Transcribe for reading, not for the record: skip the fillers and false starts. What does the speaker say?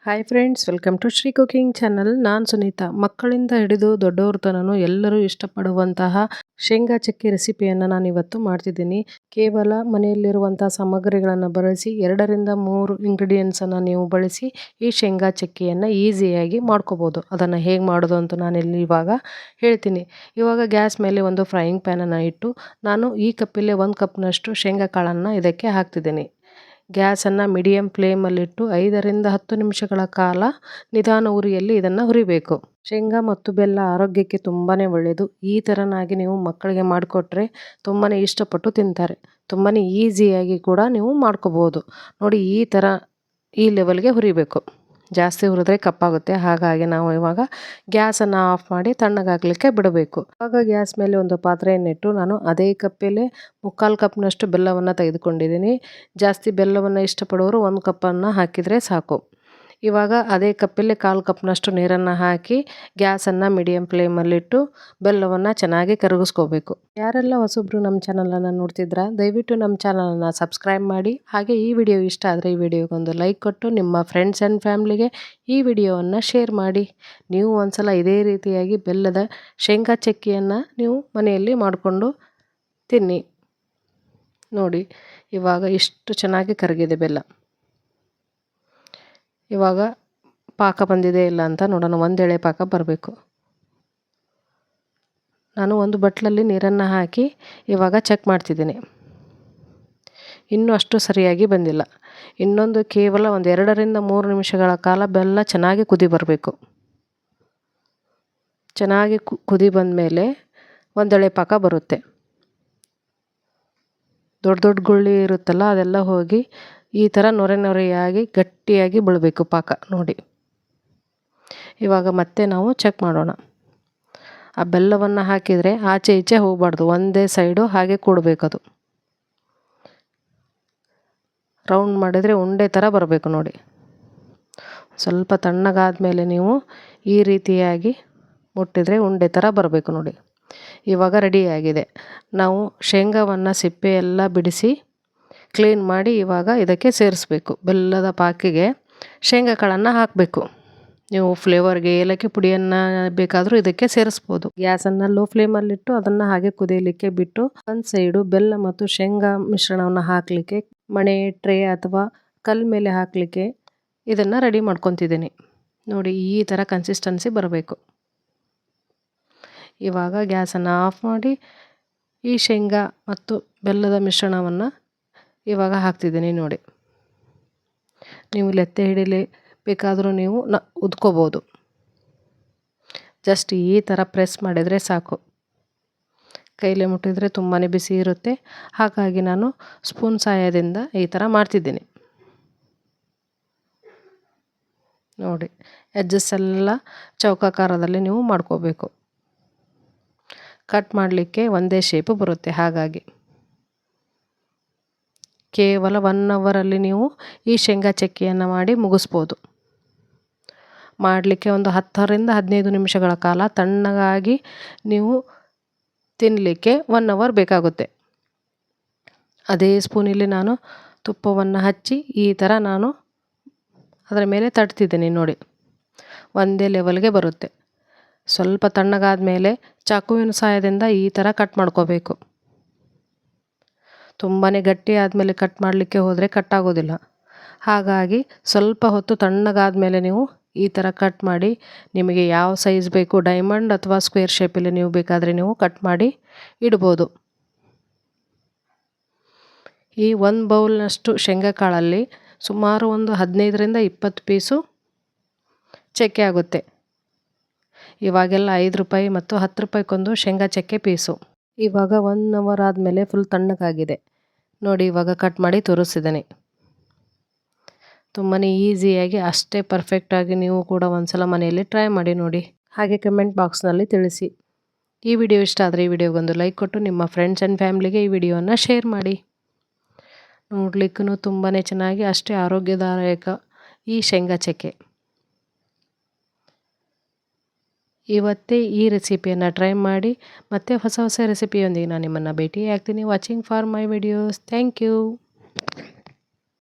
Hi friends, welcome to Shri cooking channel. ನಾನು ಸುನೀತಾ. ಮಕ್ಕಳಿಂದ ಹಿಡಿದು ದೊಡ್ಡವ್ರ ತನಕ ಎಲ್ಲರೂ ಇಷ್ಟಪಡುವಂತಹ ಶೇಂಗಾ ಚಕ್ಕಿ ರೆಸಿಪಿಯನ್ನು ನಾನು ಇವತ್ತು ಮಾಡ್ತಿದ್ದೀನಿ. ಕೇವಲ ಮನೆಯಲ್ಲಿರುವಂಥ ಸಾಮಗ್ರಿಗಳನ್ನು ಬಳಸಿ 2ರಿಂದ 3 ಇಂಗ್ರೀಡಿಯೆಂಟ್ಸನ್ನು ನೀವು ಬಳಸಿ ಈ ಶೇಂಗಾ ಚಕ್ಕಿಯನ್ನು ಈಸಿಯಾಗಿ ಮಾಡ್ಕೋಬೋದು. ಅದನ್ನು ಹೇಗೆ ಮಾಡೋದು ಅಂತ ನಾನಿಲ್ಲಿ ಇವಾಗ ಹೇಳ್ತೀನಿ. ಇವಾಗ ಗ್ಯಾಸ್ ಮೇಲೆ ಒಂದು ಫ್ರೈಯಿಂಗ್ ಪ್ಯಾನನ್ನು ಇಟ್ಟು ನಾನು ಈ ಕಪ್ಪಲ್ಲಿ 1 ಕಪ್ನಷ್ಟು ಶೇಂಗಾ ಕಾಳನ್ನು ಇದಕ್ಕೆ ಹಾಕ್ತಿದ್ದೀನಿ. ಗ್ಯಾಸನ್ನು ಮೀಡಿಯಮ್ ಫ್ಲೇಮಲ್ಲಿಟ್ಟು 5ರಿಂದ 10 ನಿಮಿಷಗಳ ಕಾಲ ನಿಧಾನ ಉರಿಯಲ್ಲಿ ಇದನ್ನು ಹುರಿಬೇಕು. ಶೇಂಗಾ ಮತ್ತು ಬೆಲ್ಲ ಆರೋಗ್ಯಕ್ಕೆ ತುಂಬಾ ಒಳ್ಳೆಯದು. ಈ ಥರನಾಗಿ ನೀವು ಮಕ್ಕಳಿಗೆ ಮಾಡಿಕೊಟ್ರೆ ತುಂಬಾ ಇಷ್ಟಪಟ್ಟು ತಿಂತಾರೆ. ತುಂಬಾ ಈಸಿಯಾಗಿ ಕೂಡ ನೀವು ಮಾಡ್ಕೋಬೋದು. ನೋಡಿ, ಈ ಲೆವೆಲ್ಗೆ ಹುರಿಬೇಕು. ಜಾಸ್ತಿ ಹುರಿದ್ರೆ ಕಪ್ಪಾಗುತ್ತೆ. ಹಾಗಾಗಿ ನಾವು ಇವಾಗ ಗ್ಯಾಸನ್ನು ಆಫ್ ಮಾಡಿ ತಣ್ಣಗಾಗಲಿಕ್ಕೆ ಬಿಡಬೇಕು. ಆವಾಗ ಗ್ಯಾಸ್ ಮೇಲೆ ಒಂದು ಪಾತ್ರೆಯನ್ನಿಟ್ಟು ನಾನು ಅದೇ ಕಪ್ಪಲ್ಲಿ 3/4 ಕಪ್ನಷ್ಟು ಬೆಲ್ಲವನ್ನು ತೆಗೆದುಕೊಂಡಿದ್ದೀನಿ. ಜಾಸ್ತಿ ಬೆಲ್ಲವನ್ನು ಇಷ್ಟಪಡೋರು 1 ಕಪ್ಪನ್ನು ಹಾಕಿದರೆ ಸಾಕು. ಇವಾಗ ಅದೇ ಕಪ್ಪಲ್ಲಿ 1/4 ಕಪ್ನಷ್ಟು ನೀರನ್ನು ಹಾಕಿ ಗ್ಯಾಸನ್ನು ಮೀಡಿಯಮ್ ಫ್ಲೇಮಲ್ಲಿಟ್ಟು ಬೆಲ್ಲವನ್ನು ಚೆನ್ನಾಗಿ ಕರಗಿಸ್ಕೋಬೇಕು. ಯಾರೆಲ್ಲ ಹೊಸಬ್ರು ನಮ್ಮ ಚಾನಲನ್ನು ನೋಡ್ತಿದ್ರಾ, ದಯವಿಟ್ಟು ನಮ್ಮ ಚಾನಲನ್ನು ಸಬ್ಸ್ಕ್ರೈಬ್ ಮಾಡಿ. ಹಾಗೆ ಈ ವಿಡಿಯೋ ಇಷ್ಟ ಆದರೆ ಈ ವಿಡಿಯೋಗೊಂದು ಲೈಕ್ ಕೊಟ್ಟು ನಿಮ್ಮ ಫ್ರೆಂಡ್ಸ್ ಆ್ಯಂಡ್ ಫ್ಯಾಮ್ಲಿಗೆ ಈ ವಿಡಿಯೋವನ್ನು ಶೇರ್ ಮಾಡಿ. ನೀವು ಒಂದ್ಸಲ ಇದೇ ರೀತಿಯಾಗಿ ಬೆಲ್ಲದ ಶೇಂಗಾ ಚಕ್ಕಿಯನ್ನು ನೀವು ಮನೆಯಲ್ಲಿ ಮಾಡಿಕೊಂಡು ತಿನ್ನಿ. ನೋಡಿ, ಇವಾಗ ಎಷ್ಟು ಚೆನ್ನಾಗಿ ಕರಗಿದೆ ಬೆಲ್ಲ. ಇವಾಗ ಪಾಕ ಬಂದಿದೆ ಇಲ್ಲ ಅಂತ ನೋಡೋಣ. 1 ಎಳೆ ಪಾಕ ಬರಬೇಕು. ನಾನು ಒಂದು ಬಟ್ಲಲ್ಲಿ ನೀರನ್ನು ಹಾಕಿ ಇವಾಗ ಚೆಕ್ ಮಾಡ್ತಿದ್ದೀನಿ. ಇನ್ನೂ ಅಷ್ಟು ಸರಿಯಾಗಿ ಬಂದಿಲ್ಲ. ಇನ್ನೊಂದು ಕೇವಲ 2ರಿಂದ 3 ನಿಮಿಷಗಳ ಕಾಲ ಬೆಲ್ಲ ಚೆನ್ನಾಗಿ ಕುದಿ ಬರಬೇಕು. ಚೆನ್ನಾಗಿ ಕುದಿ ಬಂದ ಮೇಲೆ 1 ಎಳೆ ಪಾಕ ಬರುತ್ತೆ. ದೊಡ್ಡ ದೊಡ್ಡ ಗುಳ್ಳಿ ಇರುತ್ತಲ್ಲ, ಅದೆಲ್ಲ ಹೋಗಿ ಈ ಥರ ನೊರೆಯಾಗಿ ಗಟ್ಟಿಯಾಗಿ ಬೀಳಬೇಕು ಪಾಕ. ನೋಡಿ, ಇವಾಗ ಮತ್ತೆ ನಾವು ಚೆಕ್ ಮಾಡೋಣ. ಆ ಬೆಲ್ಲವನ್ನು ಹಾಕಿದರೆ ಆಚೆ ಈಚೆ ಹೋಗಬಾರ್ದು, ಒಂದೇ ಸೈಡು ಹಾಗೆ ಕೂಡಬೇಕದು. ರೌಂಡ್ ಮಾಡಿದರೆ ಉಂಡೆ ಥರ ಬರಬೇಕು. ನೋಡಿ, ಸ್ವಲ್ಪ ತಣ್ಣಗಾದ ಮೇಲೆ ನೀವು ಈ ರೀತಿಯಾಗಿ ಮುಟ್ಟಿದರೆ ಉಂಡೆ ಥರ ಬರಬೇಕು. ನೋಡಿ, ಇವಾಗ ರೆಡಿಯಾಗಿದೆ. ನಾವು ಶೇಂಗಾವನ್ನು ಸಿಪ್ಪೆ ಎಲ್ಲ ಬಿಡಿಸಿ ಕ್ಲೀನ್ ಮಾಡಿ ಇವಾಗ ಇದಕ್ಕೆ ಸೇರಿಸ್ಬೇಕು. ಬೆಲ್ಲದ ಪಾಕಿಗೆ ಶೇಂಗಾ ಕಾಳನ್ನು ಹಾಕಬೇಕು. ನೀವು ಫ್ಲೇವರ್ಗೆ ಏಲಕ್ಕಿ ಪುಡಿಯನ್ನು ಬೇಕಾದರೂ ಇದಕ್ಕೆ ಸೇರಿಸ್ಬೋದು. ಗ್ಯಾಸನ್ನು ಲೋ ಫ್ಲೇಮಲ್ಲಿಟ್ಟು ಅದನ್ನು ಹಾಗೆ ಕುದಿಯಲಿಕ್ಕೆ ಬಿಟ್ಟು ಒಂದು ಸೈಡು ಬೆಲ್ಲ ಮತ್ತು ಶೇಂಗಾ ಮಿಶ್ರಣವನ್ನು ಹಾಕಲಿಕ್ಕೆ ಮಣೆ, ಟ್ರೇ ಅಥವಾ ಕಲ್ಲು ಮೇಲೆ ಹಾಕಲಿಕ್ಕೆ ಇದನ್ನು ರೆಡಿ ಮಾಡ್ಕೊತಿದ್ದೀನಿ. ನೋಡಿ, ಈ ಥರ ಕನ್ಸಿಸ್ಟೆನ್ಸಿ ಬರಬೇಕು. ಇವಾಗ ಗ್ಯಾಸನ್ನು ಆಫ್ ಮಾಡಿ ಈ ಶೇಂಗಾ ಮತ್ತು ಬೆಲ್ಲದ ಮಿಶ್ರಣವನ್ನು ಇವಾಗ ಹಾಕ್ತಿದ್ದೀನಿ. ನೋಡಿ, ನೀವು ಲೆತ್ತೆ ಹಿಡಿಲಿ ಬೇಕಾದರೂ ನೀವು ಉದ್ಕೋಬೋದು. ಜಸ್ಟ್ ಈ ಥರ ಪ್ರೆಸ್ ಮಾಡಿದರೆ ಸಾಕು. ಕೈಲೇ ಮುಟ್ಟಿದರೆ ತುಂಬಾ ಬಿಸಿ ಇರುತ್ತೆ. ಹಾಗಾಗಿ ನಾನು ಸ್ಪೂನ್ ಸಹಾಯದಿಂದ ಈ ಥರ ಮಾಡ್ತಿದ್ದೀನಿ. ನೋಡಿ, ಎಡ್ಜಸ್ ಎಲ್ಲ ಚೌಕಾಕಾರದಲ್ಲಿ ನೀವು ಮಾಡ್ಕೋಬೇಕು. ಕಟ್ ಮಾಡಲಿಕ್ಕೆ ಒಂದೇ ಶೇಪು ಬರುತ್ತೆ. ಹಾಗಾಗಿ ಕೇವಲ 1 ಅವರಲ್ಲಿ ನೀವು ಈ ಶೇಂಗಾ ಚಕ್ಕಿಯನ್ನು ಮಾಡಿ ಮುಗಿಸ್ಬೋದು. ಮಾಡಲಿಕ್ಕೆ ಒಂದು 10ರಿಂದ 15 ನಿಮಿಷಗಳ ಕಾಲ ತಣ್ಣಗಾಗಿ ನೀವು ತಿನ್ನಲಿಕ್ಕೆ 1 ಅವರ್ ಬೇಕಾಗುತ್ತೆ. ಅದೇ ಸ್ಪೂನಲ್ಲಿ ನಾನು ತುಪ್ಪವನ್ನು ಹಚ್ಚಿ ಈ ಥರ ನಾನು ಅದರ ಮೇಲೆ ತಟ್ತಿದ್ದೀನಿ. ನೋಡಿ, ಒಂದೇ ಲೆವೆಲ್ಗೆ ಬರುತ್ತೆ. ಸ್ವಲ್ಪ ತಣ್ಣಗಾದ ಮೇಲೆ ಚಾಕುವಿನ ಸಹಾಯದಿಂದ ಈ ಥರ ಕಟ್ ಮಾಡ್ಕೋಬೇಕು. ತುಂಬಾ ಗಟ್ಟಿ ಆದಮೇಲೆ ಕಟ್ ಮಾಡಲಿಕ್ಕೆ ಹೋದರೆ ಕಟ್ಟಾಗೋದಿಲ್ಲ. ಹಾಗಾಗಿ ಸ್ವಲ್ಪ ಹೊತ್ತು ತಣ್ಣಗಾದ ಮೇಲೆ ನೀವು ಈ ಥರ ಕಟ್ ಮಾಡಿ, ನಿಮಗೆ ಯಾವ ಸೈಜ್ ಬೇಕು, ಡೈಮಂಡ್ ಅಥವಾ ಸ್ಕ್ವೇರ್ ಶೇಪಲ್ಲಿ ನೀವು ಬೇಕಾದರೆ ನೀವು ಕಟ್ ಮಾಡಿ ಇಡ್ಬೋದು. ಈ 1 ಬೌಲ್ನಷ್ಟು ಶೇಂಗಾ ಕಾಳಲ್ಲಿ ಸುಮಾರು ಒಂದು 15ರಿಂದ 20 ಪೀಸು ಚಕ್ಕೆ ಆಗುತ್ತೆ. ಇವಾಗೆಲ್ಲ 5 ರೂಪಾಯಿ ಮತ್ತು 10 ರೂಪಾಯಿಗೊಂದು ಶೇಂಗಾ ಚಕ್ಕೆ ಪೀಸು. ಇವಾಗ 1 ಅವರ್ ಆದಮೇಲೆ ಫುಲ್ ತಣ್ಣಗಾಗಿದೆ. ನೋಡಿ, ಇವಾಗ ಕಟ್ ಮಾಡಿ ತೋರಿಸಿದ್ದೀನಿ. ತುಂಬಾ ಈಸಿಯಾಗಿ ಅಷ್ಟೇ ಪರ್ಫೆಕ್ಟಾಗಿ ನೀವು ಕೂಡ ಒಂದ್ಸಲ ಮನೆಯಲ್ಲಿ ಟ್ರೈ ಮಾಡಿ ನೋಡಿ. ಹಾಗೆ ಕಮೆಂಟ್ ಬಾಕ್ಸ್ನಲ್ಲಿ ತಿಳಿಸಿ. ಈ ವಿಡಿಯೋ ಇಷ್ಟ ಆದರೆ ಈ ವಿಡಿಯೋಗೊಂದು ಲೈಕ್ ಕೊಟ್ಟು ನಿಮ್ಮ ಫ್ರೆಂಡ್ಸ್ ಆ್ಯಂಡ್ ಫ್ಯಾಮ್ಲಿಗೆ ಈ ವಿಡಿಯೋವನ್ನು ಶೇರ್ ಮಾಡಿ. ನೋಡ್ಲಿಕ್ಕೂ ತುಂಬಾ ಚೆನ್ನಾಗಿ ಅಷ್ಟೇ ಆರೋಗ್ಯದಾಯಕ ಈ ಶೇಂಗಾ ಚಕ್ಕೆ. ಇವತ್ತೇ ಈ ರೆಸಿಪಿಯನ್ನು ಟ್ರೈ ಮಾಡಿ. ಮತ್ತೆ ಹೊಸ ರೆಸಿಪಿಯೊಂದಿಗೆ ನಾನು ನಿಮ್ಮನ್ನು ಭೇಟಿ ಆಗ್ತೀನಿ. Watching for my videos. Thank you.